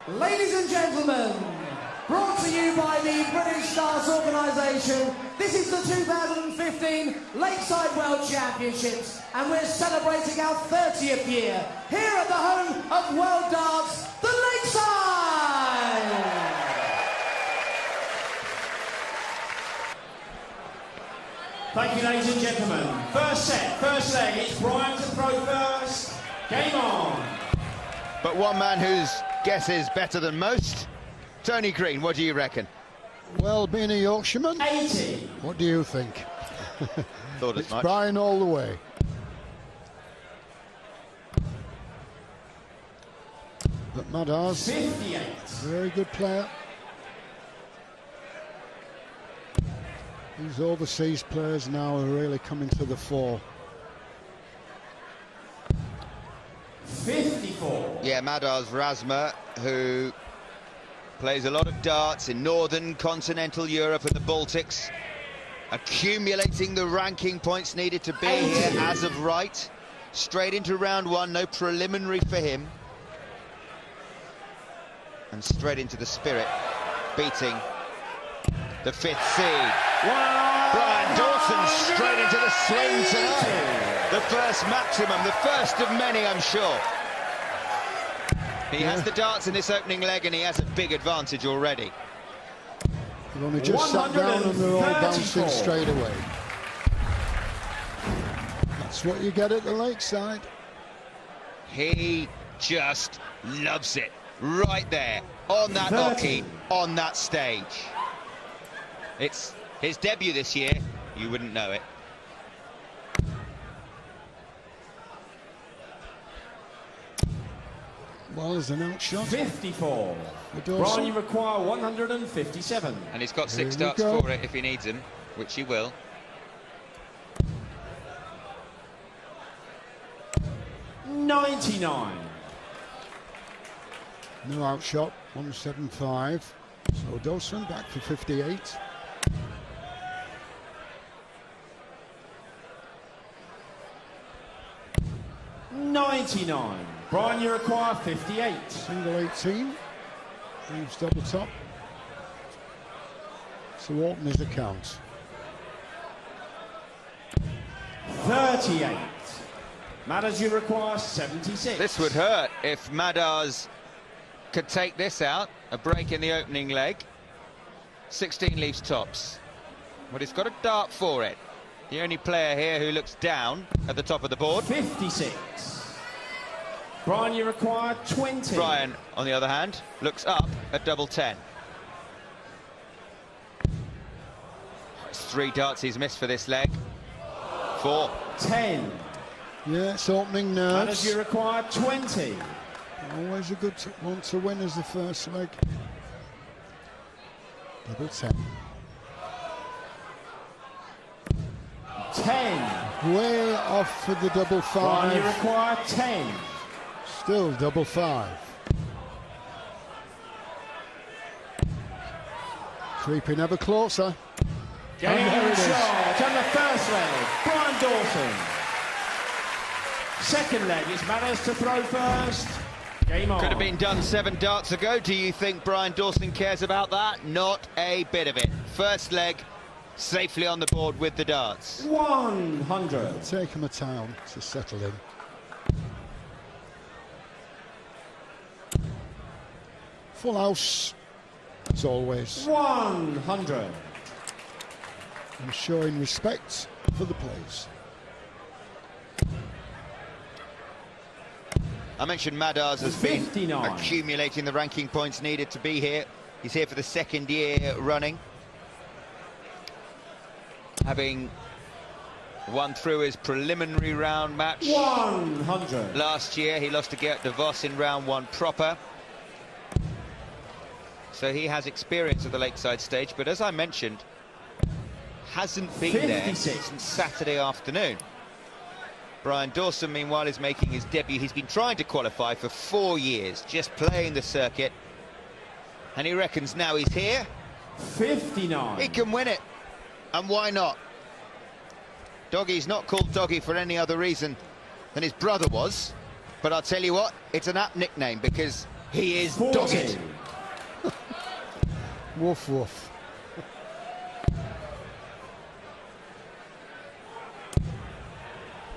Ladies and gentlemen, brought to you by the British Stars Organisation, this is the 2015 Lakeside World Championships, and we're celebrating our 30th year here at the home of World Darts, the Lakeside! Thank you, ladies and gentlemen. First set, first leg, it's Brian to throw first. Game on. But one man whose guess is better than most, Tony Green, what do you reckon? Well, being a Yorkshireman, 80. What do you think? Thought as It's much. Brian all the way. But Madars, 58. very good player. These overseas players now are really coming to the fore. 54. Yeah, Madars Razma, who plays a lot of darts in northern continental Europe and the Baltics, accumulating the ranking points needed to be here as of right. Straight into round one, no preliminary for him. And straight into the spirit, beating the fifth seed. Brian Dawson straight into the swing tonight. The first maximum, the first of many, I'm sure. He has the darts in this opening leg and he has a big advantage already. They've only just sat down and they're all bouncing straight away. That's what you get at the Lakeside. He just loves it. Right there, on that hockey, on that stage. It's his debut this year, you wouldn't know it. Well, there's an outshot. 54. Brian, you require 157. And he's got six Here we darts go. for it if he needs them, which he will. 99. No outshot, 175. So Dawson back for 58. $99. Brian, you require 58. Single 18. Leaves double top. So open his account. 38. Madars, you require 76. This would hurt if Madars could take this out, a break in the opening leg. 16 leaves tops. But he's got a dart for it. The only player here who looks down at the top of the board. 56. Brian, you require 20. Brian, on the other hand, looks up at double 10. It's 3 darts he's missed for this leg. 4. 10. Yeah, it's opening Madars, nerves. you require 20. Always a good one to win as the first leg. Double 10. 10. Way off for the double Brian, you 5. require 10. Still double 5. Creeping ever closer. Getting And there a it is. shot on the first leg. Brian Dawson. Second leg, it's Madars to throw first. Game on. Could have been done 7 darts ago. Do you think Brian Dawson cares about that? Not a bit of it. First leg, safely on the board with the darts. 100. Take him a town to settle in. Full house, as always. 100. And showing respect for the place. I mentioned Madars has been 59. accumulating the ranking points needed to be here. He's here for the 2nd year running. Having won through his preliminary round match 100. last year, he lost to Dawson in round 1 proper. So he has experience of the Lakeside stage, but as I mentioned, hasn't been 56. there since Saturday afternoon. Brian Dawson, meanwhile, is making his debut. He's been trying to qualify for 4 years, just playing the circuit. And he reckons now he's here, 59. he can win it. And why not? Doggy's not called Doggy for any other reason than his brother was. But I'll tell you what, it's an apt nickname because He is 40. dogged. Woof, woof.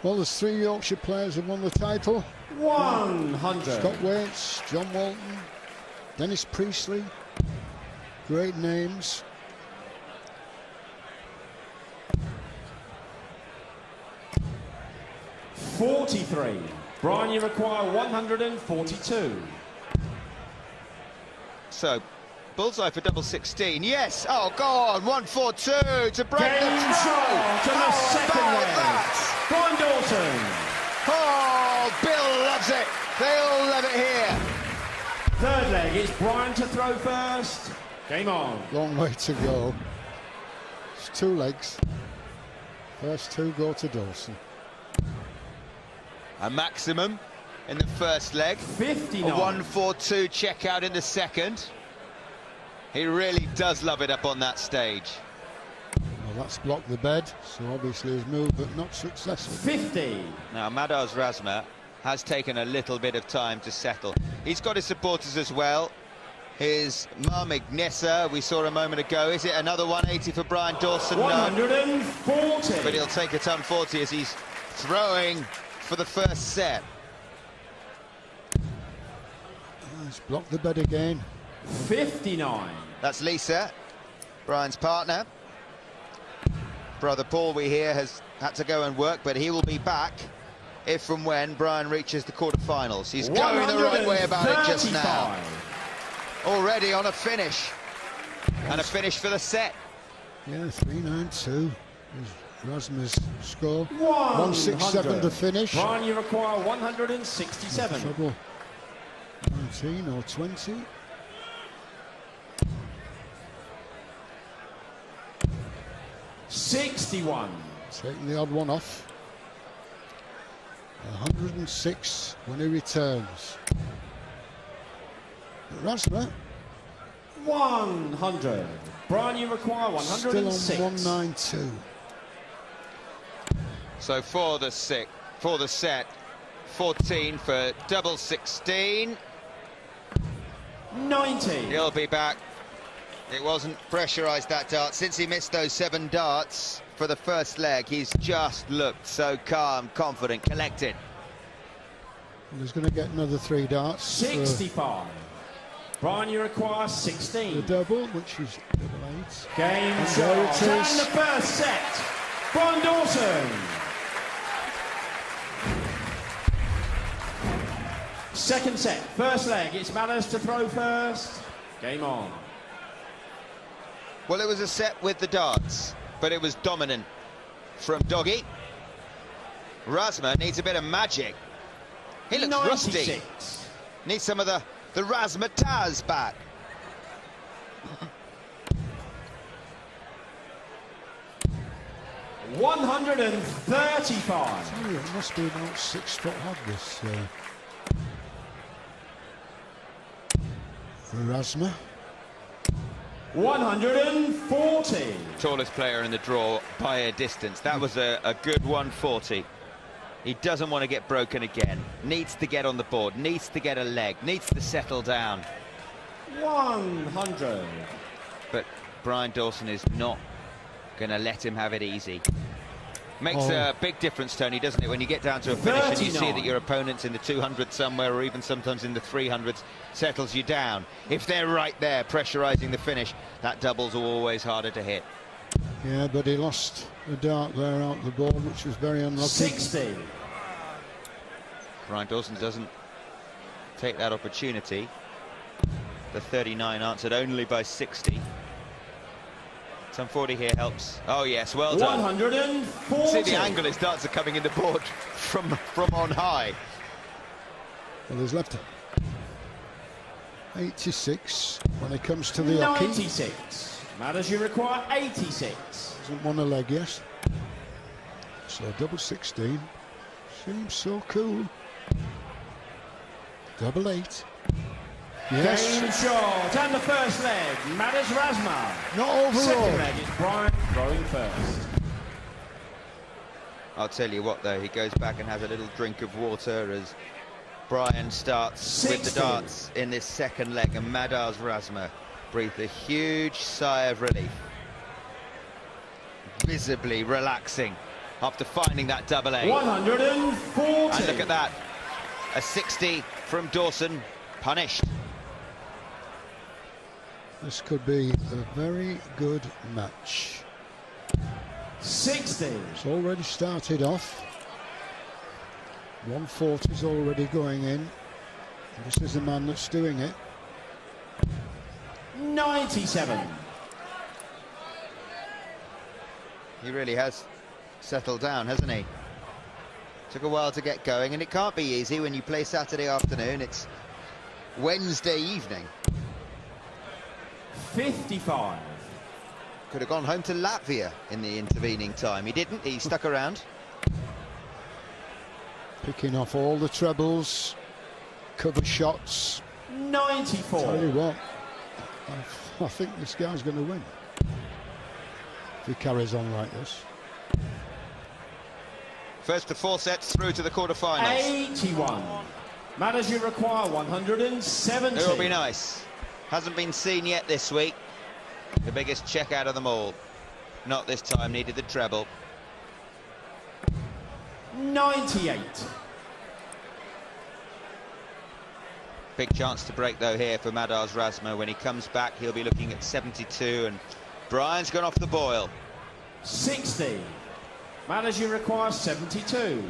Well, there's 3 Yorkshire players who won the title. 100. Scott Waits, John Walton, Dennis Priestley. Great names. $43. Brian, you require 142. So, bullseye for double 16. Yes. Oh, go on. 142 to break Game the shot throw. to the second about leg. that? Brian Dawson. Oh, Bill loves it. They all love it here. Third leg, it's Brian to throw first. Game on. Long way to go. It's 2 legs. First 2 go to Dawson. A maximum in the first leg. 59. A 142 check out in the second. He really does love it up on that stage. Well, that's blocked the bed, so obviously his move, but not successful. 50. Now, Madars Razma has taken a little bit of time to settle. He's got his supporters as well. His mum, Ignessa, we saw a moment ago. Is it another 180 for Brian Dawson? 140. No. But he'll take a ton 40 as he's throwing for the first set. He's blocked the bed again. 59. That's Lisa, Brian's partner. Brother Paul, we hear, has had to go and work, but he will be back if and when Brian reaches the quarterfinals. He's going the right way about it just now. Already on a finish. And a finish for the set. Yeah, 392 is Razma's score. 100. 167 to finish. Brian, you require 167. Trouble. 19 or 20. $61. Taking the odd one off. 106 when he returns. But Razma 100. Brian, you require 106. still on 192. So for the set, 14 for double 16. 90. He'll be back. It wasn't pressurised, that dart. Since he missed those 7 darts for the first leg, he's just looked so calm, confident, collected. Well, he's going to get another 3 darts. 65. Brian, you require The 16. double, which is double 8. Game And there shot. it And is. the first set. Brian Dawson. Second set. First leg. It's Madars to throw first. Game on. Well, it was a set with the darts, but it was dominant from Doggy. Razma needs a bit of magic. He looks 96. rusty. Needs some of the razzmatazz back. $135. Oh, it must be about 6 foot high, this Razma. 140. Tallest player in the draw by a distance. That was a good 140. He doesn't want to get broken again. Needs to get on the board. Needs to get a leg. Needs to settle down. 100. But Brian Dawson is not going to let him have it easy. Makes a big difference, Tony, doesn't it, when you get down to a finish and you see 39. that your opponent's in the 200 somewhere, or even sometimes in the 300s, settles you down. If they're right there pressurising the finish, that doubles are always harder to hit. Yeah, but he lost a dart there out the board, which was very unlucky. 60. Brian Dawson doesn't take that opportunity. The 39 answered only by 60. Some 40 here helps. Oh yes, well done. 140. See the angle his darts are coming in the board from on high. Well, there's left 86 when it comes to the hockey. 96. Madars, you require 86. Hasn't won a leg yet. So double 16 seems so cool. Double 8. Yes. Game shot. And the first leg. Madars Razma. Not overall. Second leg is Brian throwing first. I'll tell you what though, he goes back and has a little drink of water as Brian starts 60. with the darts in this second leg, and Madars Razma breathed a huge sigh of relief, visibly relaxing after finding that double A. 140. And look at that, a 60 from Dawson, punished. This could be a very good match. 60. It's already started off. 140 is already going in. This is the man that's doing it. 97. He really has settled down, hasn't he? Took a while to get going, and it can't be easy when you play Saturday afternoon. It's Wednesday evening. 55. Could have gone home to Latvia in the intervening time. He didn't, he stuck around. Picking off all the trebles, cover shots. 94. Tell you what, I think this guy's going to win if he carries on like this. First of 4 sets through to the quarterfinals. 81. Madars, you require 170. It will be nice. Hasn't been seen yet this week. The biggest check out of them all. Not this time, needed the treble. 98. Big chance to break though here for Madars Razma. When he comes back, he'll be looking at 72, and Brian's gone off the boil. 60. Madars, you require 72.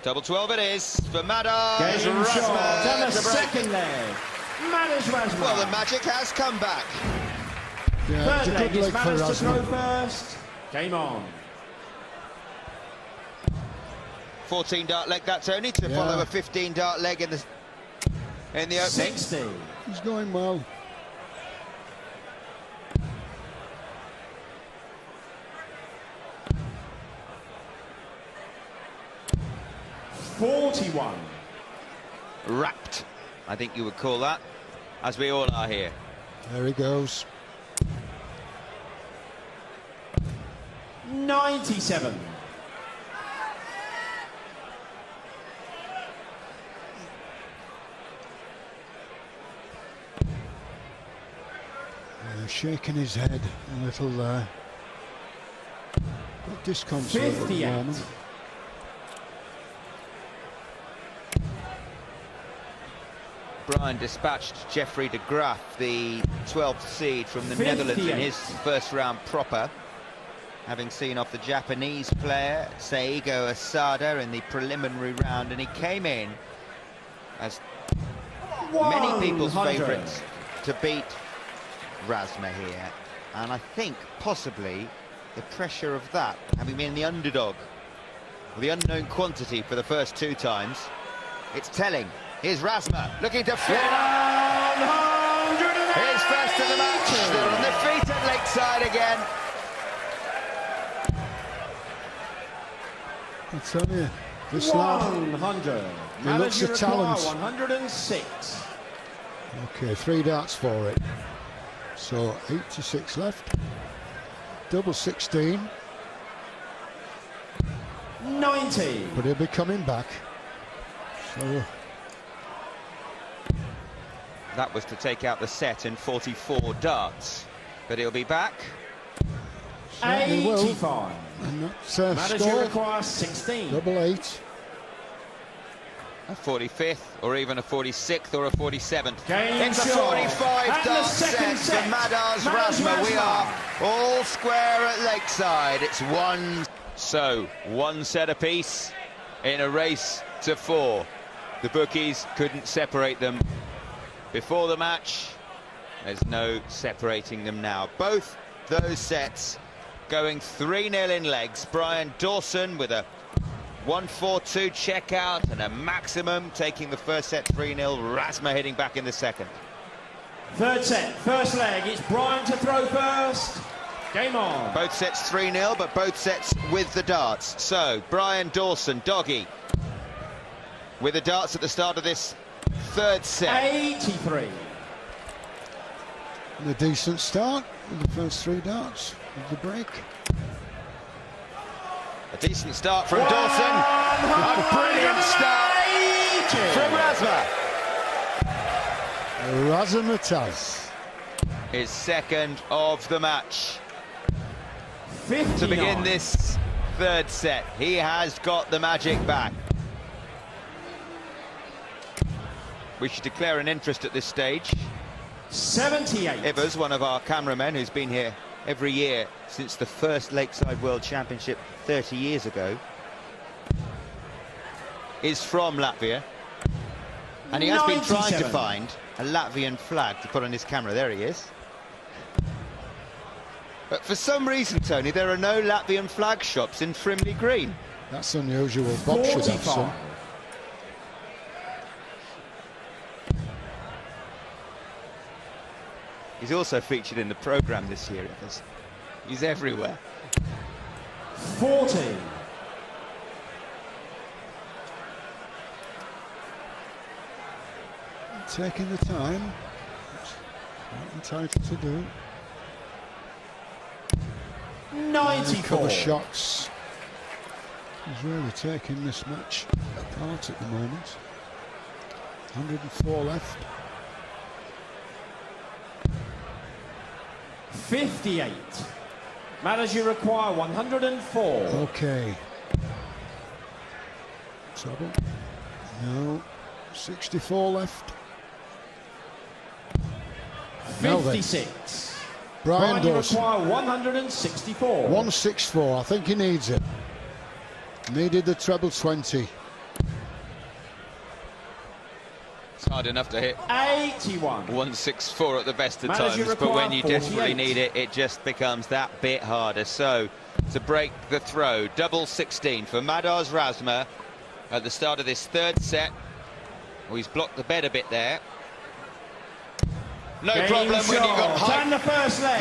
Double 12 it is for Madars Game shot Razma. and the second leg. Madars Razma. Well, the magic has come back. Yeah, it's Third a leg good is leg for Madars to throw Razma. first. Game on. 14 dart leg, that's only to follow a 15 dart leg in the opening. 60. He's going well. $41. Wrapped, I think you would call that, as we all are here. There he goes. 97. Shaking his head a little there. Bit disconsolate at the 58. moment. Brian dispatched Jeffrey de Graaf, the 12th seed from the 58. Netherlands, in his first round proper, having seen off the Japanese player Seigo Asada in the preliminary round, and he came in as many people's 100. favourites to beat Razma here, and I think possibly the pressure of that, having been the underdog, the unknown quantity for the first 2 times, it's telling. Here's Razma looking to fit. Here's first of the match. They're on their feet at Lakeside again. I tell you, this lad, 100. he looks a talent. 106. Okay, 3 darts for it. So 86 left. Double 16. 90. But he'll be coming back. So That was to take out the set in 44 darts, but he'll be back. certainly will. 85. And that's Madars, you score. require 16. Double 8. A 45th, or even a 46th, or a 47th. Game It's a shot. 45 And the dart second set for Madars Razma. We are all square at Lakeside. It's one. So, 1 set apiece in a race to 4. The bookies couldn't separate them before the match. There's no separating them now. Both those sets going 3-0 in legs. Brian Dawson with a 1-4-2 checkout and a maximum, taking the first set 3-0. Razma hitting back in the second. Third set, first leg. It's Brian to throw first. Game on. Both sets 3-0, but both sets with the darts. So, Brian Dawson, doggy, with the darts at the start of this third set. 83. And a decent start with the first 3 darts of the break. A decent start from Dawson. A brilliant start from Razma. Razmataz. His second of the match. 59. To begin this third set, he has got the magic back. We should declare an interest at this stage. 78. Ivers, one of our cameramen who's been here every year since the first Lakeside World Championship 30 years ago, is from Latvia, and he has been trying to find a Latvian flag to put on his camera. There he is. But for some reason, Tony, there are no Latvian flag shops in Frimley Green. That's unusual. Bob should have some. He's also featured in the programme this year. He's everywhere. 40. Taking the time. Entitled to do. 94. Cover shots. He's really taking this match apart at the moment. 104 left. 58. Madars, you require 104. Okay. Trouble. No. 64 left. 56. Brian you Dawson. require 164. 164. I think he needs it. Needed the treble 20. It's hard enough to hit 81. 164 at the best of Madars, you times, but when require you desperately 48. need it, it just becomes that bit harder. So, to break the throw, double 16 for Madars Razma at the start of this third set. Oh, he's blocked the bed a bit there. No Game problem when you've got height and the first leg.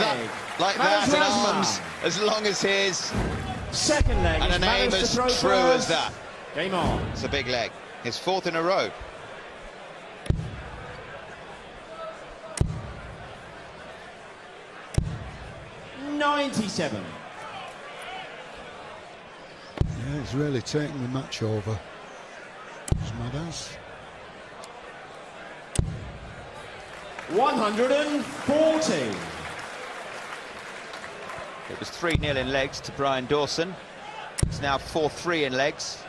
like Madars that, and Razma. arms as long as his, Second leg. and is an aim Madars as to throw true as first. that. Game on. It's a big leg. His fourth in a row. $97. Yeah, he's really taking the match over. It's Madars. 140. It was 3-0 in legs to Brian Dawson. It's now 4-3 in legs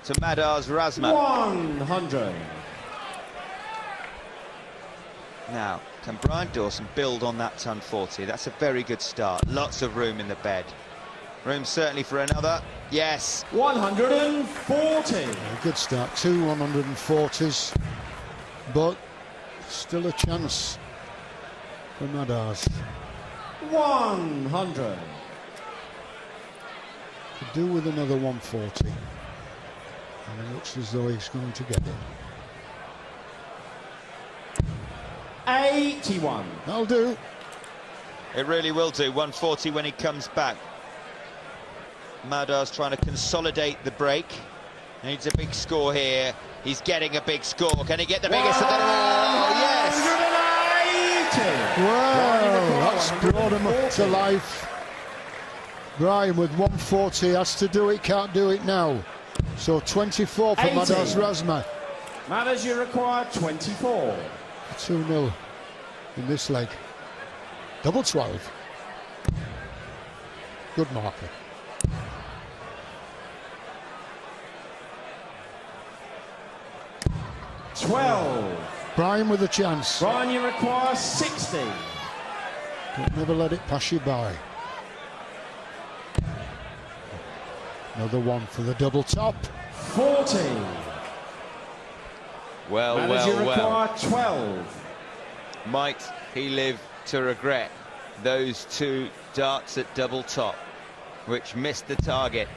to Madars Razma. 100. Now, can Brian Dawson build on that ton 40? That's a very good start. Lots of room in the bed. Room certainly for another. Yes. 140. A good start. 2 140s. But still a chance for Madars. 100. Could do with another 140. And it looks as though he's going to get it. 81. That'll do. It really will do. 140 when he comes back. Madars trying to consolidate the break. Needs a big score here. He's getting a big score. Can he get the biggest of them all? Oh, yes! 180. Wow, that's brought him up to life. Brian with 140 has to do it, can't do it now. So 24 for 80. Madars Razma. Madars, you require 24. 2-0 in this leg. Double 12. Good marker. Brian with a chance. Brian, you require 60. But never let it pass you by. Another one for the double top. 40. Well, Madars, you well, require 12. Might he live to regret those two darts at double top, which missed the target.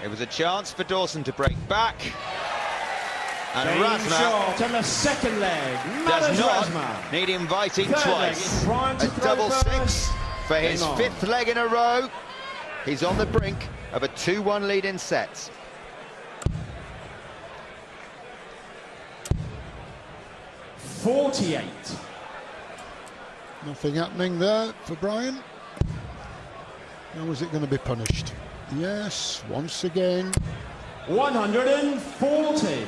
It was a chance for Dawson to break back. And Game Razma shot on the second leg. does Madars not Razma. need inviting Third leg twice. is Brian to A throw double first. six for his Game on. fifth leg in a row. He's on the brink of a 2-1 lead in sets. $48. Nothing happening there for Brian. How was it going to be punished? Yes, once again. 140.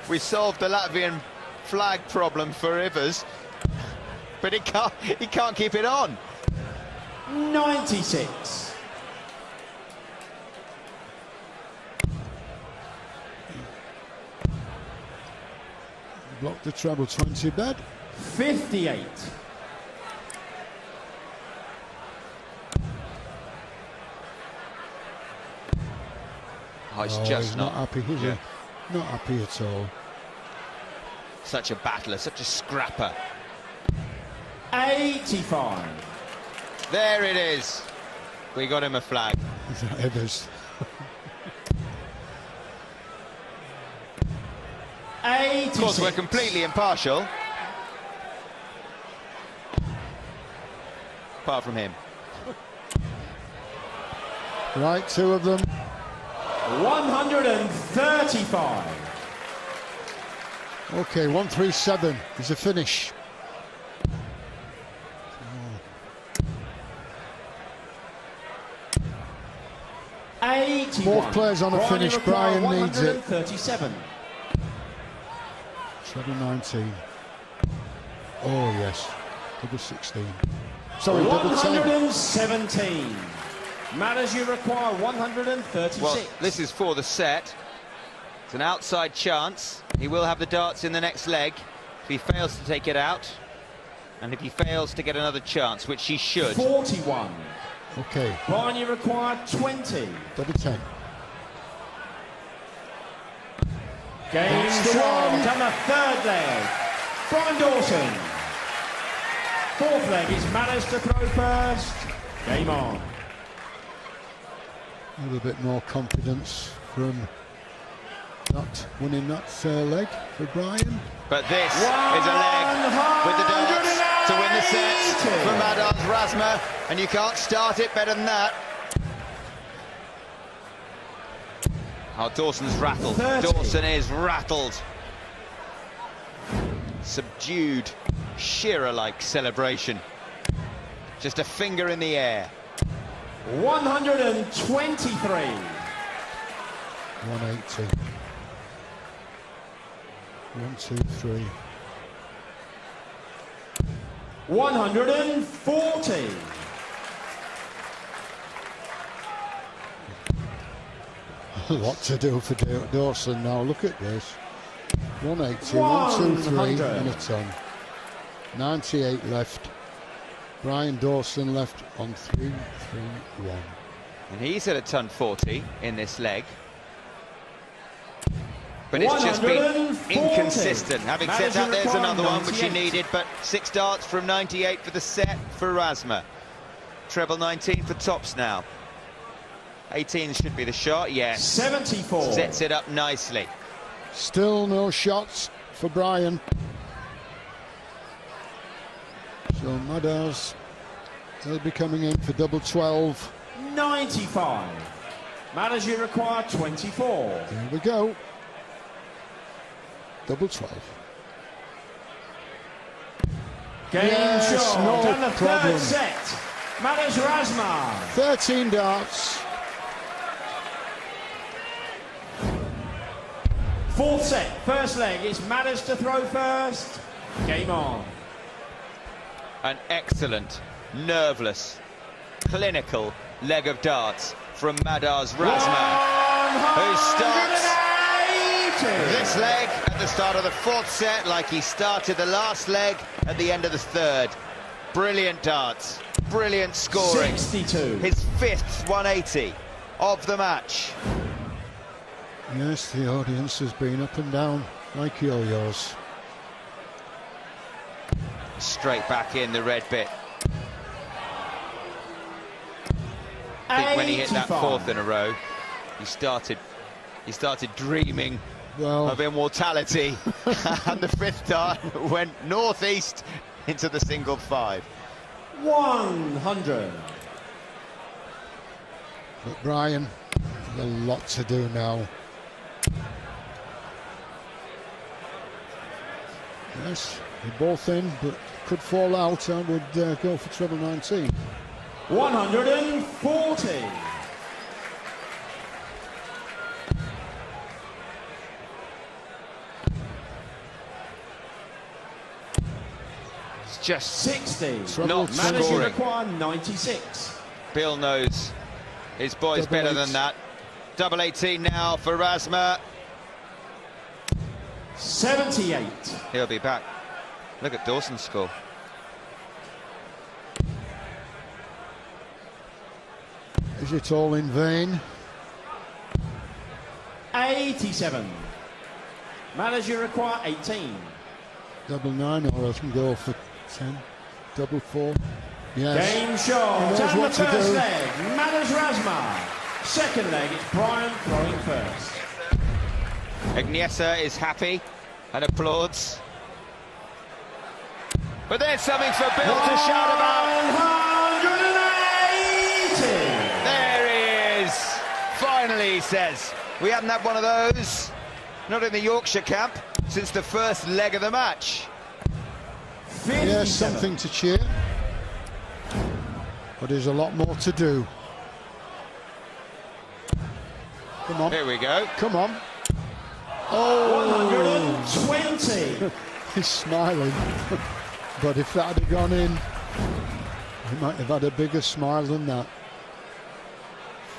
We solved the Latvian flag problem for Rivers, but he can't keep it on. 96. Block the treble 20 bed. 58. Oh, he's Oh, just he's not happy, is he? Not happy at all. Such a battler, such a scrapper. 85. There it is. We got him a flag. Is that Evers? 86. Of course, we're completely impartial. Apart from him. Right, two of them. 135. Okay, 137 is a finish. Both players on a finish. Brian needs it. 137. Treble 19. Oh yes, double 16. Sorry, double 10. 117. Madars, you require 136. Well, this is for the set. It's an outside chance. He will have the darts in the next leg if he fails to take it out, and if he fails to get another chance, which he should. 41. Okay. Brian, you require 20. Double 10. Game shot on the third leg. Brian Dawson. Fourth leg is Madars to throw first. Game on. A little bit more confidence from not winning that leg for Brian. But this is a leg with the darts to win the set for Madars Razma, and you can't start it better than that. Oh, Dawson's rattled. 30. Dawson is rattled. Subdued, Shearer-like celebration. Just a finger in the air. 123. 180. 1, 2, 3. 140. A lot to do for Dawson now. Look at this. 180, 1, 2, 3, 100. and a ton. 98 left. Brian Dawson left on 3, 3, 1. And he's at a ton 40 in this leg. But it's just been 140. inconsistent. Having said that, there's another one which he 98. needed, but 6 darts from 98 for the set for Razma. Treble 19 for tops now. 18 should be the shot, yes. 74. Sets it up nicely. Still no shots for Brian. So Madars, they'll be coming in for double 12. 95. Madars, you require 24. Here we go. Double 12. Game Yes, shot no on the problem. third set. Madars Razma. 13 darts. Fourth set, first leg is Madars to throw first. Game on. An excellent, nerveless, clinical leg of darts from Madars Razma, who starts this leg at the start of the fourth set like he started the last leg at the end of the third. Brilliant darts, brilliant scoring. 62. His 5th 180 of the match. Yes, the audience has been up and down like yo-yos. Straight back in the red bit. I think when he hit that 4th in a row, he started dreaming of immortality, and the 5th dart went northeast into the single 5. 100. But Brian, a lot to do now. Yes, they're both in, but could fall out. I would go for treble 19. 150. 40. It's just 60. not Madars scoring. require 96. Bill knows his boy's better than that. Double 18 now for Razma. 78. He'll be back. Look at Dawson's score. Is it all in vain? 87. Madars, you require 18. Double 9, or I can go for 10. Double 4. Yes. Game shot. He knows And what the to first do. leg, Madars Razma. Second leg, it's Brian throwing first. Agnieszka is happy and applauds. But there's something for Bill to shout about. 180. There he is. Finally, he says. We haven't had one of those, not in the Yorkshire camp, since the first leg of the match. 57. Yes, something to cheer. But there's a lot more to do. Come on. Here we go. Come on. Oh! 120. He's smiling. But if that had gone in, he might have had a bigger smile than that.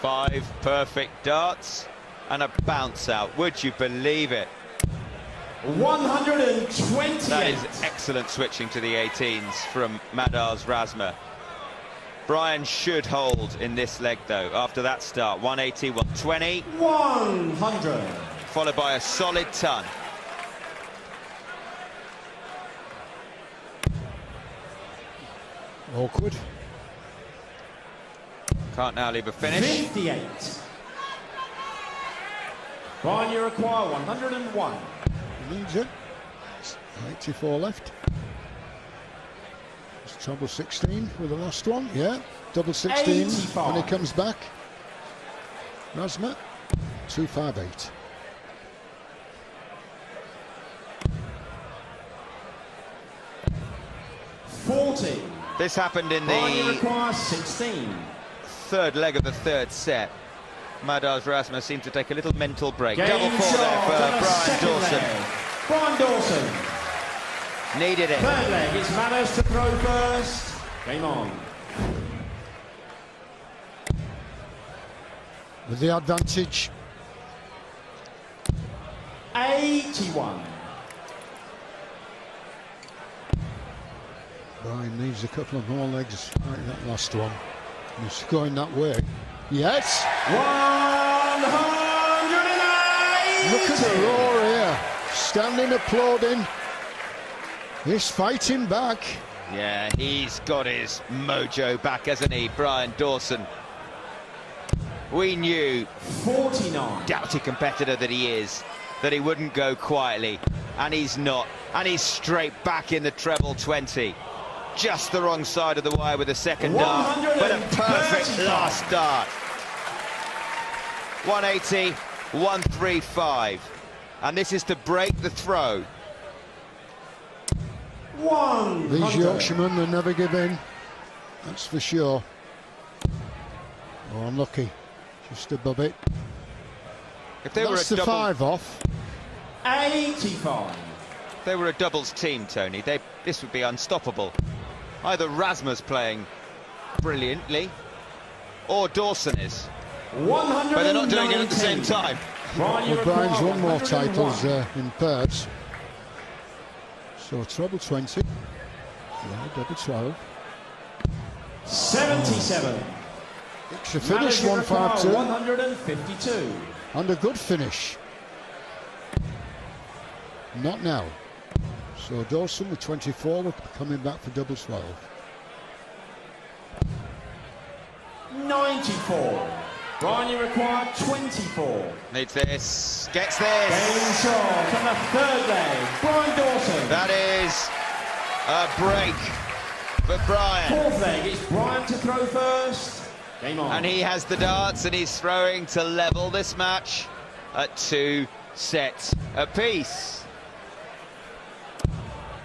5 perfect darts and a bounce out. Would you believe it? 128. That is excellent switching to the 18s from Madars Razma. Brian should hold in this leg, though, after that start. 180, 120. 100. Followed by a solid ton. Awkward. Can't now leave a finish. 58. Brian, you require 101. Needs it. 84 left. It's double 16 with the last one. Yeah, double 16 85. when he comes back. Razma, 258. This happened in Brian, you the require 16. third leg of the third set. Madars Razma seemed to take a little mental break. Game Double 4 there shot for and a Brian second Dawson. leg. Brian Dawson. Needed it. Third leg, it's Madars to throw first. Game on. With the advantage. 81. Brian needs a couple of more legs like that last one. He's going that way. Yes! 180. Look at the roar here. Standing, applauding. He's fighting back. Yeah, he's got his mojo back, hasn't he, Brian Dawson? We knew, 49. doughty competitor that he is, that he wouldn't go quietly, and he's not. And he's straight back in the treble 20. Just the wrong side of the wire with the second dart, but a perfect last dart. 180, 135. And this is to break the throw. 100. These Yorkshiremen, they never give in. That's for sure. Oh, unlucky. Just above it. If they were That's a the double, 5 off. 85. if they were a doubles team, Tony, this would be unstoppable. Either Razma's playing brilliantly, or Dawson is. 119. But they're not doing it at the same time. Brian, you Well, Brian's require won more 101. titles in pairs. So treble 20. Yeah, double 12. 77. It's a finish, Madars, you require 152. 152. And a good finish. Not now. So Dawson with 24, we're coming back for double 12. 94. Brian, you require 24. Needs this, gets this. Game shot on the third leg. Brian Dawson. That is a break for Brian. Fourth leg, it's Brian to throw first. Game on. And he has the darts and he's throwing to level this match at 2 sets apiece.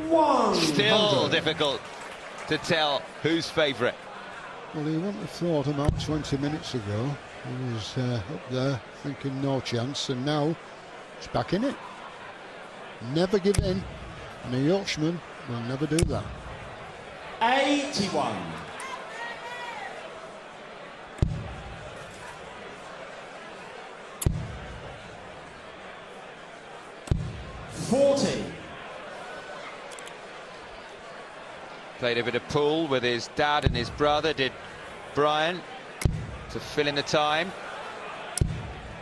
100. Still difficult to tell who's favourite. Well, he wouldn't have thought about 20 minutes ago. He was up there thinking no chance, and now he's back in it. Never give in, and a Yorkshireman will never do that. 81. Played a bit of pool with his dad and his brother, did Brian, to fill in the time.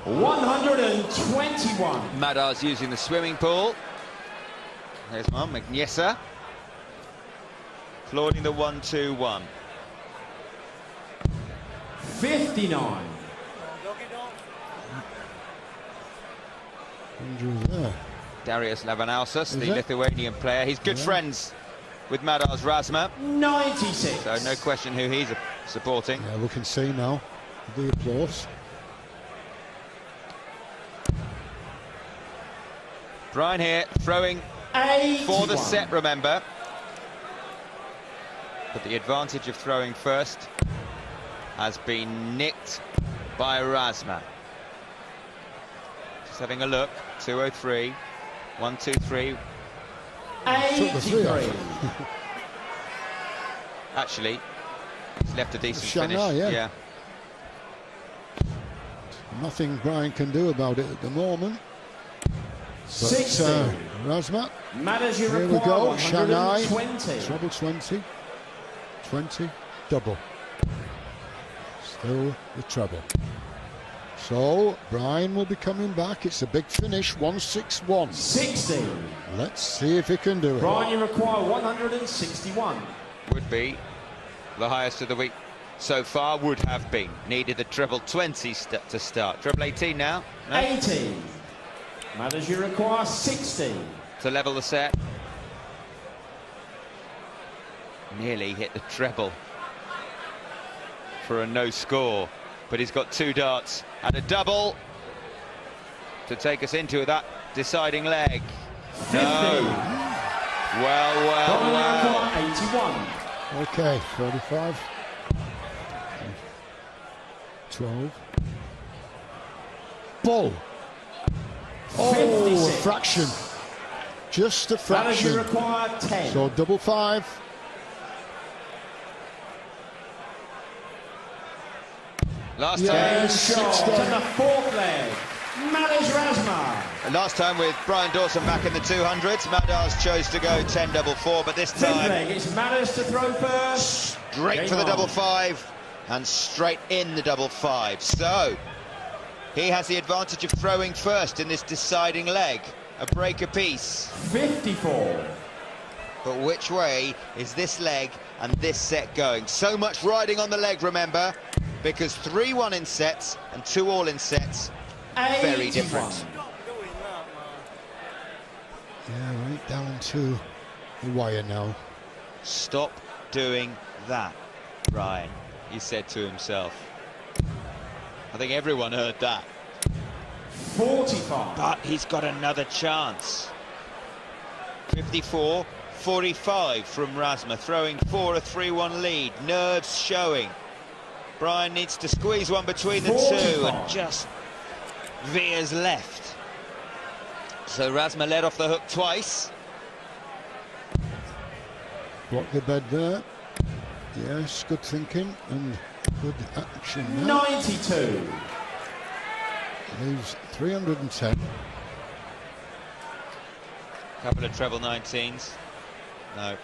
121. Madars using the swimming pool. There's one, Magniesa. Applauding the 1-2-1. 59. Darius Lavanauskas, the Lithuanian player. He's good friends with Madars Razma. 96. So no question who he's supporting. Yeah, we can see now the applause. Brian here throwing 81. for the set, remember. But the advantage of throwing first has been nicked by Razma. Just having a look. 203. 1, 2, 3. 83. Actually, he's left a decent Shanghai, finish. yeah. Nothing Brian can do about it at the moment. 60. Razma. Madars, you Here we require go. Shanghai. 120. Treble 20. 20. Double. Still the treble. So Brian will be coming back. It's a big finish. 161. 60. Let's see if he can do it. Brian, you require 161. Would be the highest of the week so far. Would have been. Needed the treble 20 to start. Treble 18 now. No? 80. Madars, you require 60. To level the set. Nearly hit the treble for a no score, but he's got 2 darts and a double to take us into that deciding leg. 50. No. Well. 81. Okay, 45. 12. Ball. Oh, 56. a fraction. Just a Madars, fraction. you require 10. So double 5. Last Yes, time. Shot to the 4th leg. Madars Razma. Last time with Brian Dawson back in the 200s, Madars chose to go 10 double 4, but this 10th time leg, it's Madars to throw first. straight Game for the on. double 5 and straight in the double 5. So he has the advantage of throwing first in this deciding leg. A break apiece. 54. But which way is this leg and this set going? So much riding on the leg, remember, because 3-1 in sets and 2 all in sets, very 81. different. Yeah, right down to the wire now. Stop doing that, Brian, he said to himself. I think everyone heard that. 45. But he's got another chance. 54-45 from Razma, throwing for a 3-1 lead. Nerves showing. Brian needs to squeeze one between the 45. two and just veers left. So Razma led off the hook twice. Block the bed there. Yes, good thinking and good action now. 92. Leaves 310. Couple of treble 19s. No.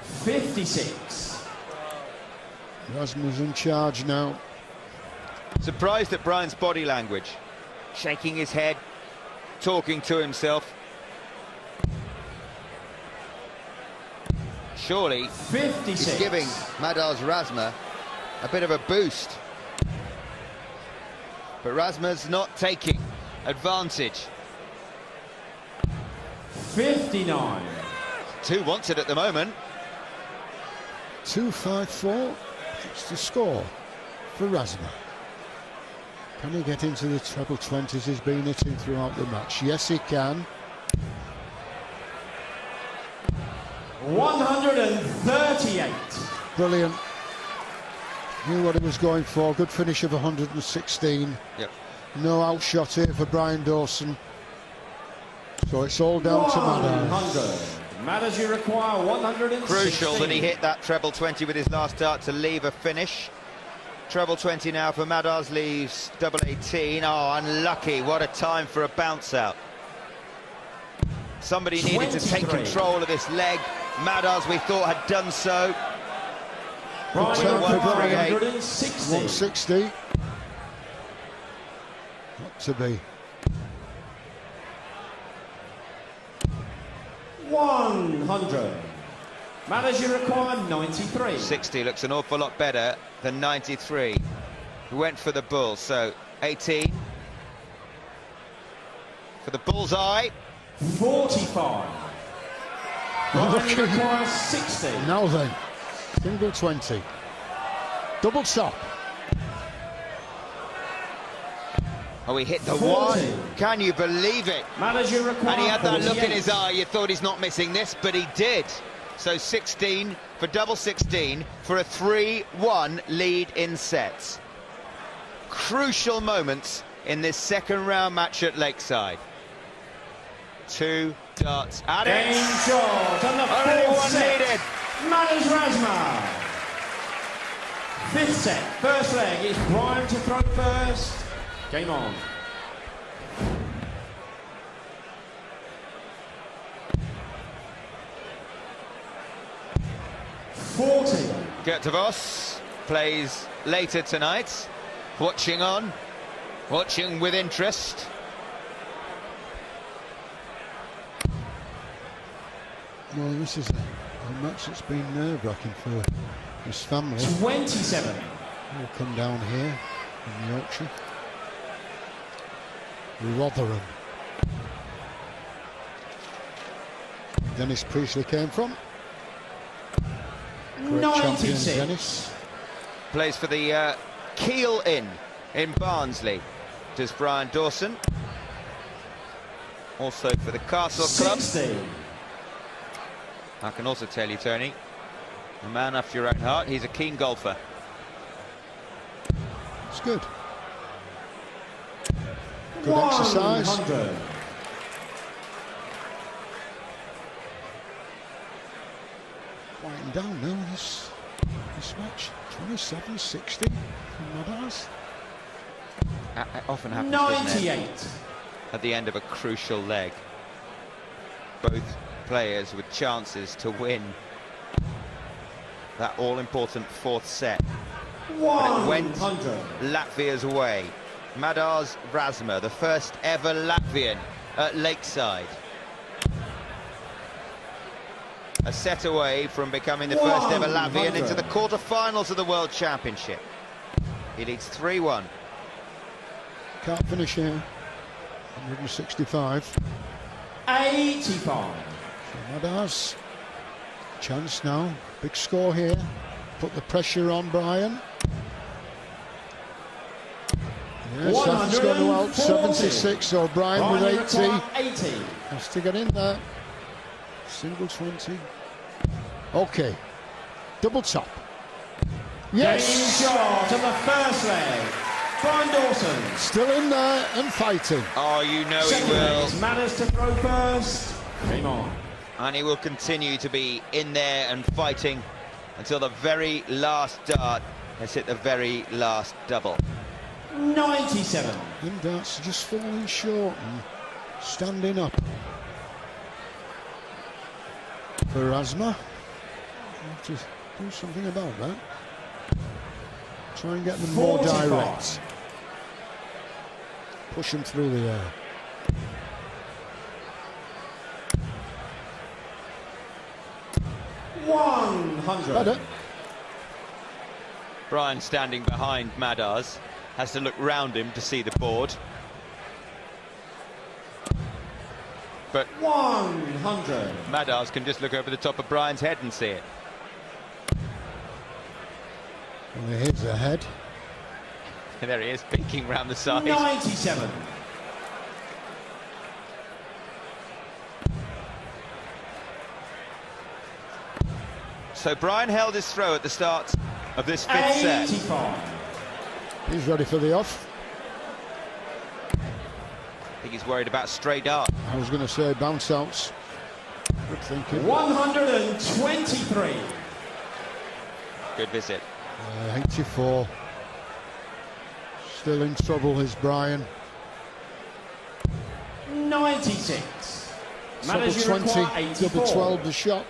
56. Razma's in charge now. Surprised at Brian's body language. Shaking his head, talking to himself. Surely 56. he's giving Madars Razma a bit of a boost. But Razma's not taking advantage. 59. 2 wants it at the moment. 2-5-4. It's the score for Razma. Can he get into the treble 20s he's been hitting throughout the match? Yes, he can. 138. Brilliant. Knew what he was going for. Good finish of 116. Yep. No outshot here for Brian Dawson. So it's all down to Madars. 100. Madars, you require 116. Crucial that he hit that treble 20 with his last dart to leave a finish. Treble 20 now for Madars, leaves double 18. Oh, unlucky. What a time for a bounce out. Somebody needed to take control of this leg. Madars, we thought, had done so. Brian, 160. 160. Not to be. 100. Madars, you require 93. 60 looks an awful lot better than 93. He went for the bull, so 18. For the bullseye. 45. Brian, you require 60. Now then, single 20. Double stop. Oh, he hit the 40. one. Can you believe it? Madars, you require And he had that 48. look in his eye. You thought he's not missing this, but he did. So 16 for double 16 for a 3-1 lead in sets. Crucial moments in this second round match at Lakeside. 2 darts at it. Game shot on the Only fourth one set. needed. Madars Razma. Fifth set, first leg. It's Brian to throw first. Game on. Gert de Vos plays later tonight. Watching on, watching with interest. Well, this is a match that's been nerve-wracking for his family. 27. We'll come down here in Yorkshire. Rotherham. Dennis Priestley came from. Great champion 96. Dennis. Plays for the Keel Inn in Barnsley. Does Brian Dawson. Also for the Castle Club. 60. I can also tell you, Tony, a man after your own heart. He's a keen golfer. It's good. Good exercise. 100. Winding down now this match. 27-60 from Madars. It often happens, doesn't it, 98. at the end of a crucial leg. Both players with chances to win that all-important fourth set. But it went 100. Latvia's way. Madars Razma, the first ever Latvian at Lakeside. A set away from becoming the first ever Latvian into the quarter-finals of the World Championship. He leads 3-1. Can't finish here. 165. 85. Madars. Chance now. Big score here. Put the pressure on Brian. Yes, that's going to out 76. So Brian with 80. 80. Has to get in there. Single 20. Okay. Double top. Yes. Game shot on the first leg. Brian Dawson. Still in there and fighting. Oh, you know he Second will. leg. Madars to throw first. Game on. And he will continue to be in there and fighting until the very last dart has hit the very last double. 97. Them darts are just falling short and standing up. For Razma, have to do something about that. Try and get them more 45. direct. Push them through the air. Better. Brian, standing behind Madars, has to look round him to see the board. But 100. Madars can just look over the top of Brian's head and see it. Well, here's the head. And there he is, peeking round the side. 97. So Brian held his throw at the start of this fifth set. 85. He's ready for the off. I think he's worried about stray dart. I was going to say bounce outs. Good thinking. 123. Good visit. 84. Still in trouble is Brian. 96. Double Madars, you 20, require 84. double 12 the shot.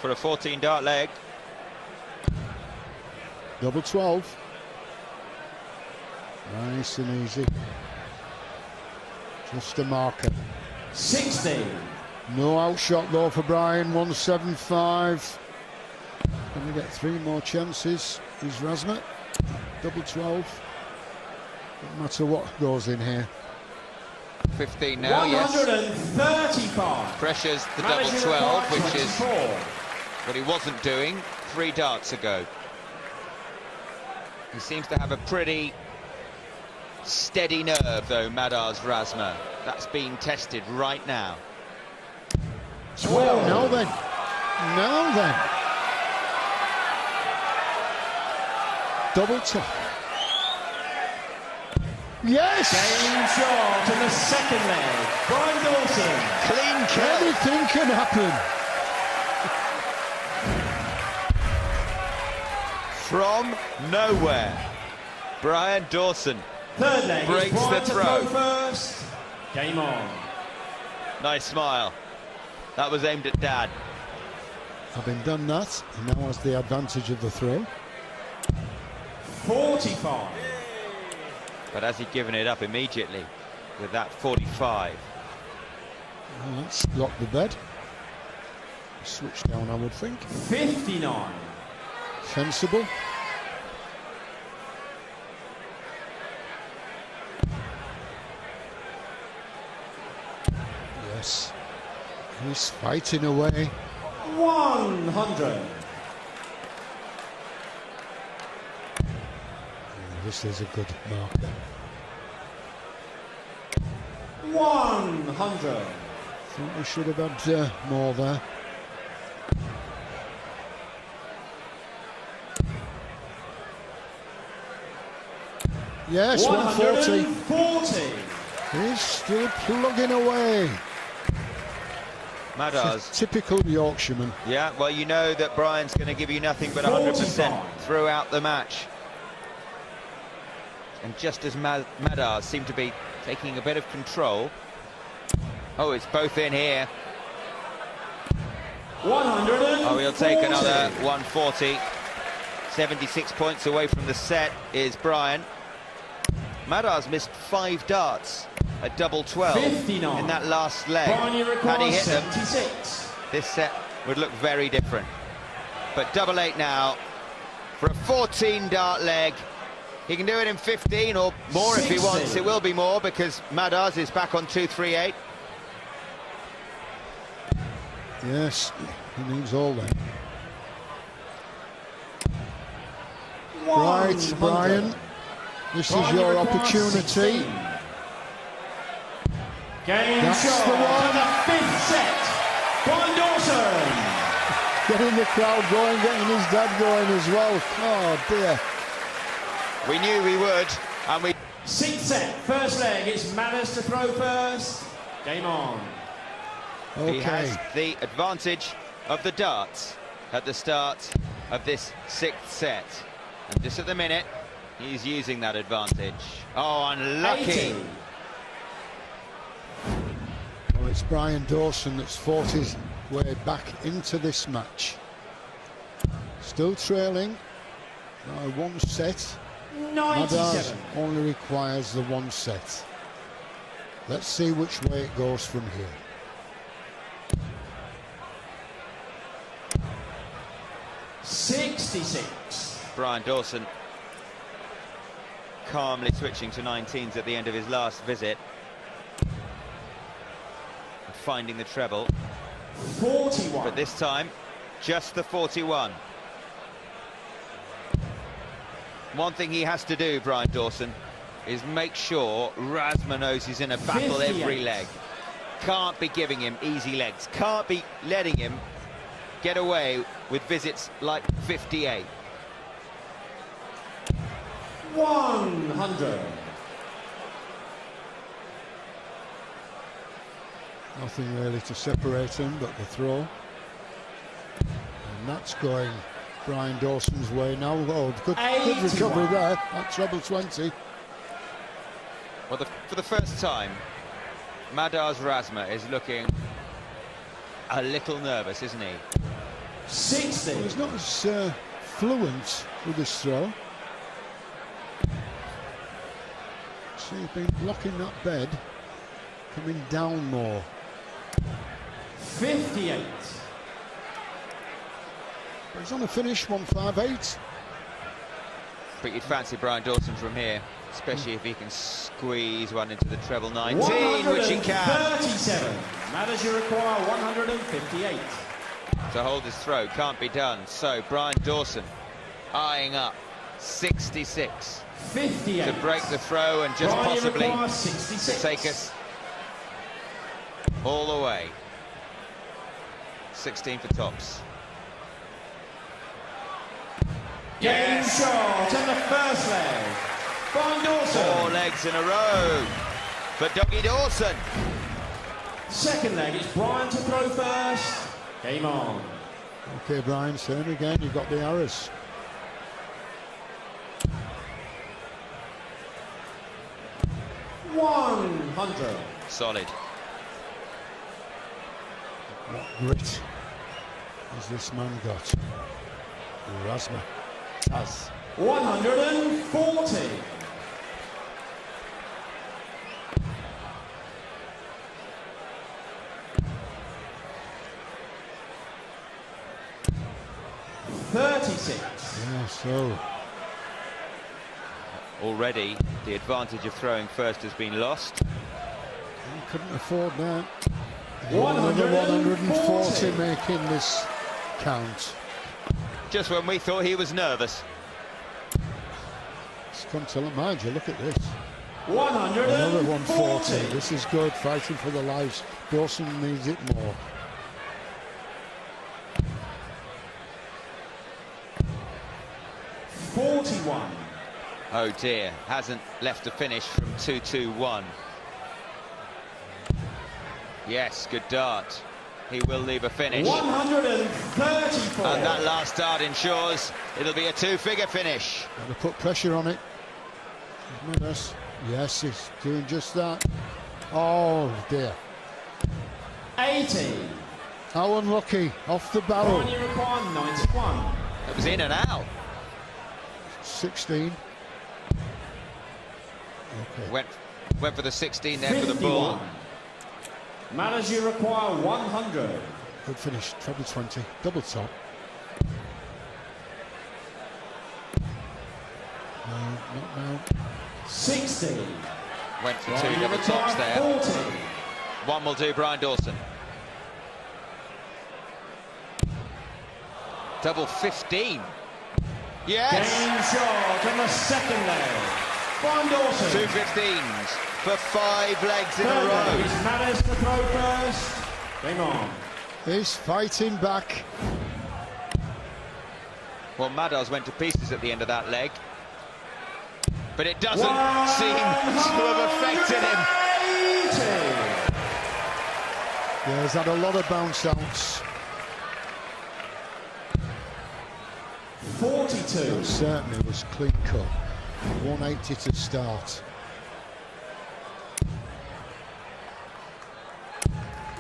For a 14 dart leg. Double 12. Nice and easy. Just a marker. 60. No outshot though for Brian. 175. Can we get 3 more chances? Is Razma. Double 12. Doesn't matter what goes in here. 15 now, yes. 135. Pressures the Madars, double you 12, require which is 24. what he wasn't doing 3 darts ago. He seems to have a pretty steady nerve, though, Madars Razma. That's being tested right now. 12. Now then. Now then. Double top. Yes! Game shot in the second leg. Brian Dawson. Clean kill. Anything can happen. From nowhere, Brian Dawson Third leg. breaks Brian the to throw. first. Game on. Nice smile. That was aimed at Dad. Having done that, he now has the advantage of the throw. 45. But has he given it up immediately with that 45? Well, let's lock the bed. Switch down, I would think. 59. Sensible. Yes. He's fighting away. 100. This is a good marker. 100. I think we should have had more there. Yes, 140. 140. He's still plugging away. Madars. Typical Yorkshireman. Yeah, well, you know that Brian's going to give you nothing but 100% 45. throughout the match. And just as Madars seem to be taking a bit of control. Oh, it's both in here. 140. Oh, he'll take another 140. 76 points away from the set is Brian. Madars missed 5 darts at double 12 59. in that last leg. Brian, you Had require he hit them, 76. this set would look very different. But double 8 now for a 14 dart leg. He can do it in 15 or more 60. if he wants. It will be more because Madars is back on 238. Yes, he needs all that. Right, 100. Brian. This is Brian, your you require opportunity. 16. Game That's shot the for one. the fifth set. Brian Dawson. Getting the crowd going, getting his dad going as well. Oh dear. We knew we would, and we... Sixth set, first leg. It's Madars to throw first. Game on. Okay. He has the advantage of the darts at the start of this 6th set. And just at the minute, he's using that advantage. Oh, unlucky. 80. Well, it's Brian Dawson that's fought his way back into this match. Still trailing by 1 set. 97. Madars only requires the 1 set. Let's see which way it goes from here. $66. Brian Dawson calmly switching to 19s at the end of his last visit. And finding the treble. 41. But this time, just the 41. One thing he has to do, Brian Dawson, is make sure Razma knows he's in a battle 58. every leg. Can't be giving him easy legs. Can't be letting him get away with visits like 58. 100. Nothing really to separate them but the throw. And that's going Brian Dawson's way now. Oh, good recovery there. That's treble 20. Well, for the first time, Madars Razma is looking a little nervous, isn't he? 60. Well, he's not as fluent with his throw. See, he's been blocking that bed, coming down more. 58. But he's on the finish, 158. But you'd fancy Brian Dawson from here, especially if he can squeeze one into the treble 19, which he can. 37. Matters you require 158. To hold his throw can't be done. So Brian Dawson eyeing up 66. 58. To break the throw and just Brian possibly requires 66. to take us all the way. 16 for tops. Game shot on the first leg. Brian Dawson. 4 legs in a row for Doggy Dawson. Second leg, it's Brian to throw first. Game on. Okay, Brian, same again. You've got the arrows. $100. Solid. What grit has this man got? Razma has. 140. $36. Yeah, so Already, the advantage of throwing first has been lost. he couldn't afford that. 140. 140 making this count. Just when we thought he was nervous. It's come to mind you, look at this. 140. Another 140. This is good, fighting for the lives. Dawson needs it more. $41. Oh dear, hasn't left a finish from 2-2-1. Yes, good dart. He will leave a finish. 134. And that last dart ensures it'll be a 2-figure finish. Got to put pressure on it. Madars. Yes, he's doing just that. Oh dear. 80. How unlucky, off the barrel. Brian, you require 91. It was in and out. 16. Okay. Went for the 16 there for the ball. 51. Matters you require 100. Good finish, treble 20, double top. No, not now. 60. Went for Brian, 2 you double tops require there. 40. One will do Brian Dawson. Double 15. Yes! Game shot on the second leg. Brian Dawson. 2 15s for 5 legs in a Third leg, row. it's Matters to throw first. Game on. He's fighting back. Well, Madars went to pieces at the end of that leg. But it doesn't seem to have affected him. 180. Yeah, he's had a lot of bounce outs. 42. It certainly was clean cut. 180 to start.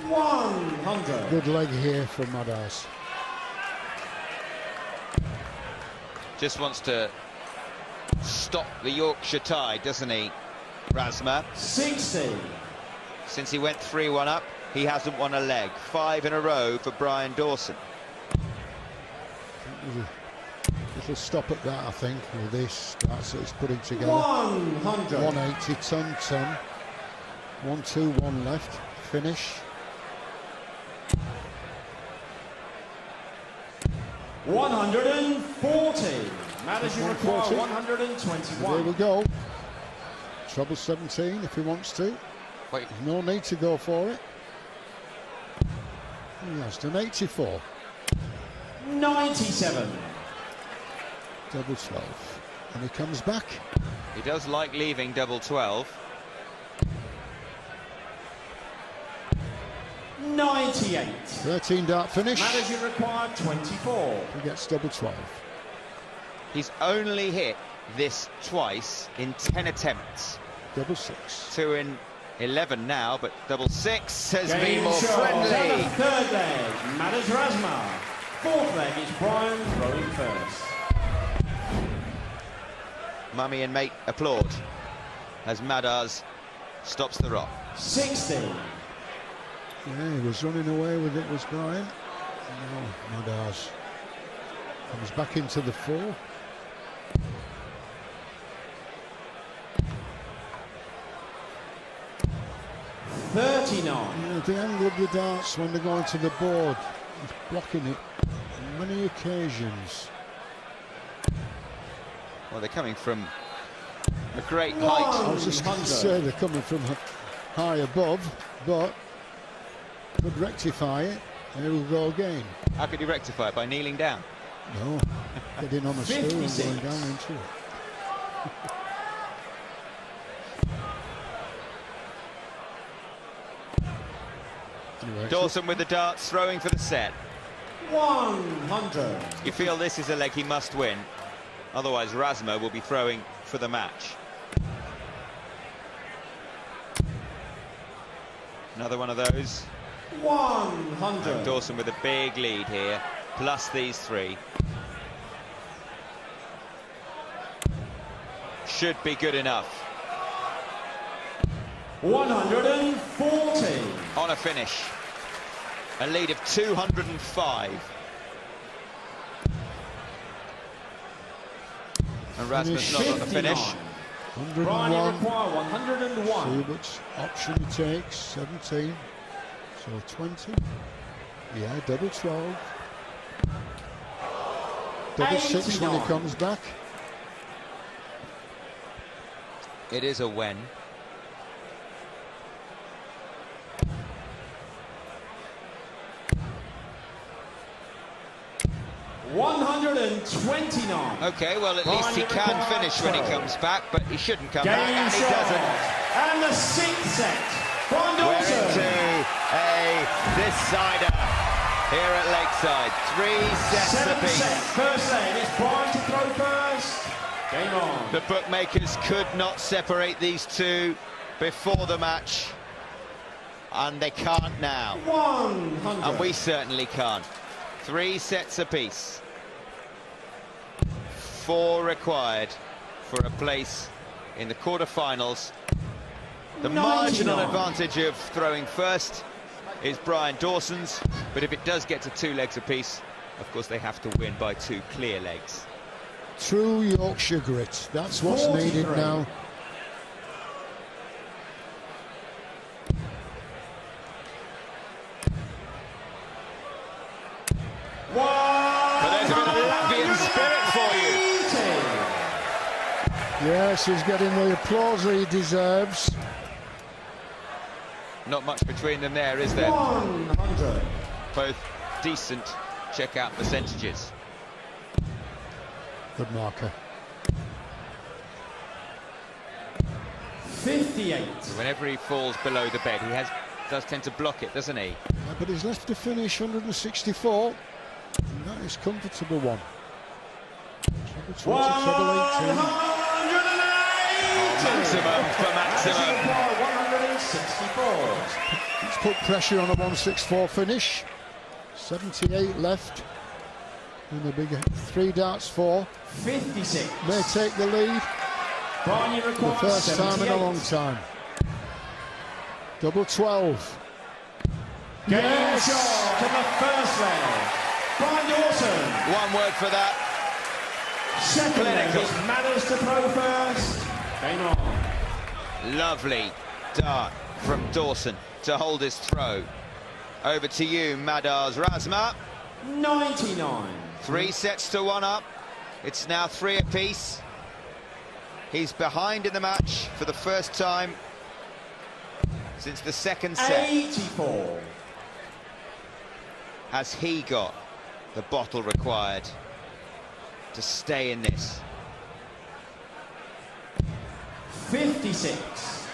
100. Good leg here from Madars. Just wants to stop the Yorkshire tide, doesn't he, Razma? 60. Since he went 3-1 up, he hasn't won a leg. 5 in a row for Brian Dawson. Little stop at that, I think, with this. That's what he's putting together. 100. 180, ton. 1-2-1 left. Finish. 140. Matters you require 140. 121. There we go. Treble 17 if he wants to. Wait, There's no need to go for it. He has done 84. 97. Double 12. And he comes back. He does like leaving double 12. 98. 13 dart finish. Madars, you require 24. He gets double 12. He's only hit this twice in 10 attempts. Double 6. 2 in 11 now, but double 6 has been Game more shot. friendly. The third leg, Madars Razma. Fourth leg is Brian throwing first. Mummy and mate applaud as Madars stops the rock. 60. Yeah, he was running away with it, was Brian. No, Madars comes back into the 4. Yeah, the angle of the darts when they're going to the board, he's blocking it on many occasions. Well, they're coming from a great I height. was just going to say they're coming from high above, but could rectify it. Here we go again. How could you rectify it? By kneeling down? No, getting on a stool and going down into it. Anyway, Dawson with the darts, throwing for the set. 100. You feel this is a leg he must win, otherwise Razma will be throwing for the match. Another one of those. 100. And Dawson with a big lead here, plus these 3. Should be good enough. 140. On a finish. A lead of 205. And Razma's not on the finish. 101. Brian, you require 101. See which option he takes. 17. So 20. Yeah, double 12. Double 6 when he comes back. It is a when. $129. Okay, well, at least he can finish when he comes back, but he shouldn't come back, Game and he shot. doesn't. And the 6th set. Brian We're Dawson. into a decider here at Lakeside. 3 sets 7th apiece. set. First leg is Brian to throw first. Game on. The bookmakers could not separate these two before the match, and they can't now. 100. And we certainly can't. 3 sets apiece. 4 required for a place in the quarter-finals. The marginal 99. advantage of throwing first is Brian Dawson's, but if it does get to 2 legs apiece, of course they have to win by 2 clear legs. True Yorkshire grit. That's what's 43. needed now. But there's a bit of Latvian spirit for you. Yes, he's getting the applause he deserves. Not much between them there, is there? 100. Both decent check-out percentages. Good marker. 58. Whenever he falls below the bed, he does tend to block it, doesn't he? Yeah, but he's left to finish 164. And that is comfortable one. Treble 20, treble 18. 180. Maximum for maximum. 164. Let's put pressure on a 164 finish. 78 left. And the big 3 darts 4. 56. May take the lead. Brian, you The require first time in a 78. long time. Double 12. Game Yes. shot to the first leg. Brian Dawson. One word for that. Second leg Clinical. is Madars to throw first. Game on. Lovely dart from Dawson to hold his throw. Over to you, Madars Razma. 99. 3 sets to 1 up. It's now 3 apiece. He's behind in the match for the first time since the second set. 84. Has he got the bottle required to stay in this? 56.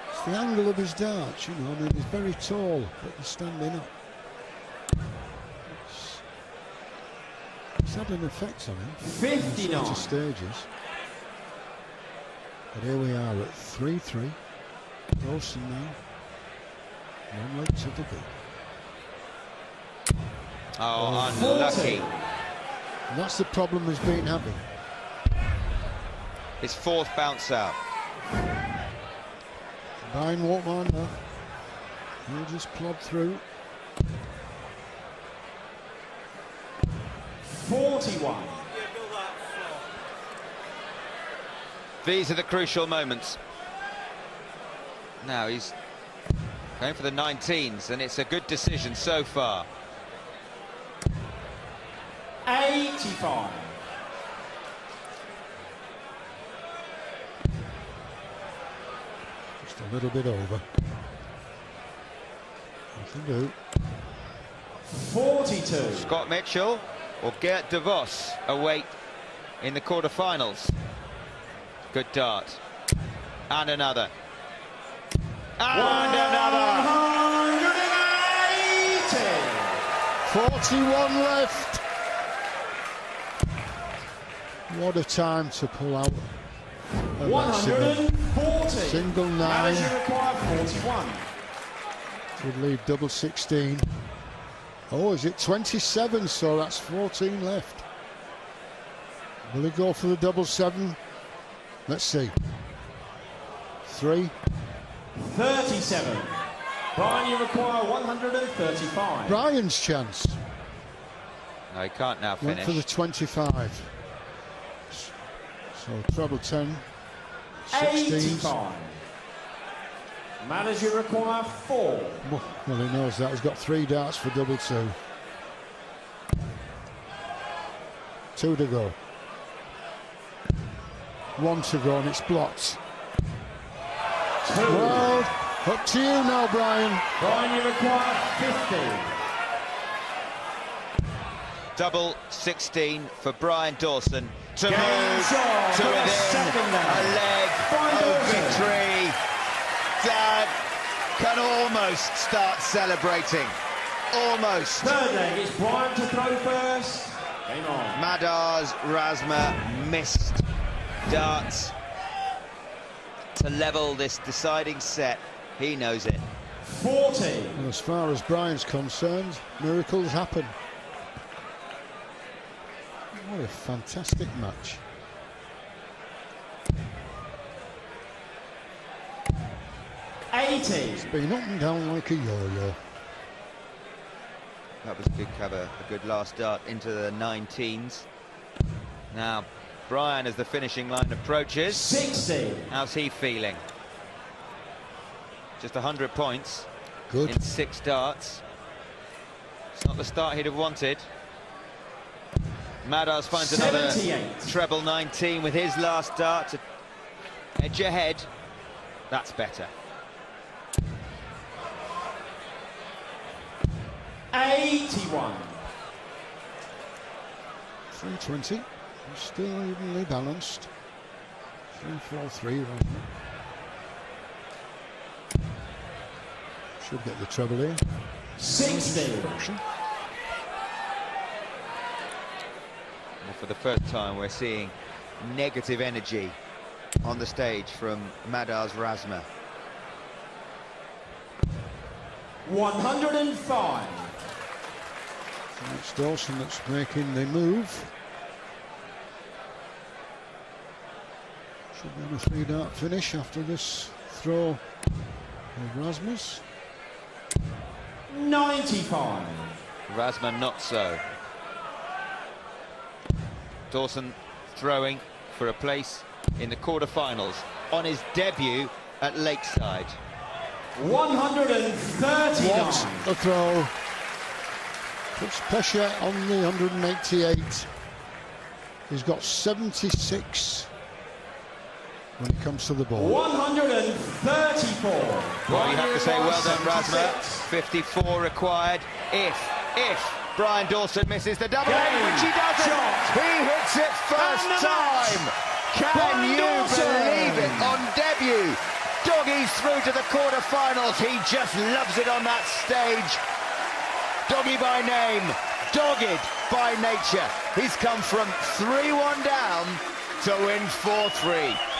It's the angle of his darts, you know. I mean, he's very tall, but he's standing up. It's had an effect on him. 59. In stages. But here we are at 3-3. Dawson now. One leg to the beat. Oh, unlucky. And that's the problem he's been having. His fourth bounce out. Bryan won't mind that. He'll just plod through. 41. These are the crucial moments. Now he's going for the 19s, and it's a good decision so far. 85. Just a little bit over. Nothing to do. 42. Scott Mitchell or Gert de Vos await in the quarterfinals. Good dart. And another. And another. 180. 41 left. What a time to pull out. 140. Single 9. Manager required 41. Would leave double 16. Oh, is it 27? So that's 14 left. Will he go for the double 7? Let's see. 3. 37. Bryan, you require 135. Bryan's chance. No, he can't now Went finish. for the 25. So treble 10. 16. 85. Manager require 4. Well, he knows that. He's got 3 darts for double 2. 2 to go. 1 to go, and it's blocked. 2. Well, up to you now, Bryan. Bryan, you require 50. Double 16 for Bryan Dawson to Game move shot to for the within second a leg. leg Bryan of Dawson. victory. Dad can almost start celebrating. Almost. Third leg, it's Bryan to throw first. Game on. Madars Razma missed darts to level this deciding set. He knows it. 40. And as far as Bryan's concerned, miracles happen. What a fantastic match. It's been up and down like a yo-yo. That was a good cover, a good last dart into the 19s. Now, Bryan, as the finishing line approaches, 60. how's he feeling? Just 100 points Good. in 6 darts. It's not the start he'd have wanted. Madars finds another 78. treble 19 with his last dart to edge ahead. That's better. 81. 320. Still evenly balanced. 3-4-3 right now. Should get the treble here. 60. Well, for the first time, we're seeing negative energy on the stage from Madars Razma. 105. So it's Dawson that's making the move. Should be on a 3-dart finish after this throw of Razma's. 95. Razma not so. Dawson throwing for a place in the quarterfinals on his debut at Lakeside. 139. What a throw. Puts pressure on the 188. He's got 76 when it comes to the ball. 134. Well, you have to say well done, Razma. 54 required if Bryan Dawson misses the double, Game which he doesn't. shot. He hits it first And the match. time. Can you Dawson. believe it? On debut, Doggy's through to the quarterfinals. He just loves it on that stage. Doggy by name, dogged by nature. He's come from 3-1 down to win 4-3.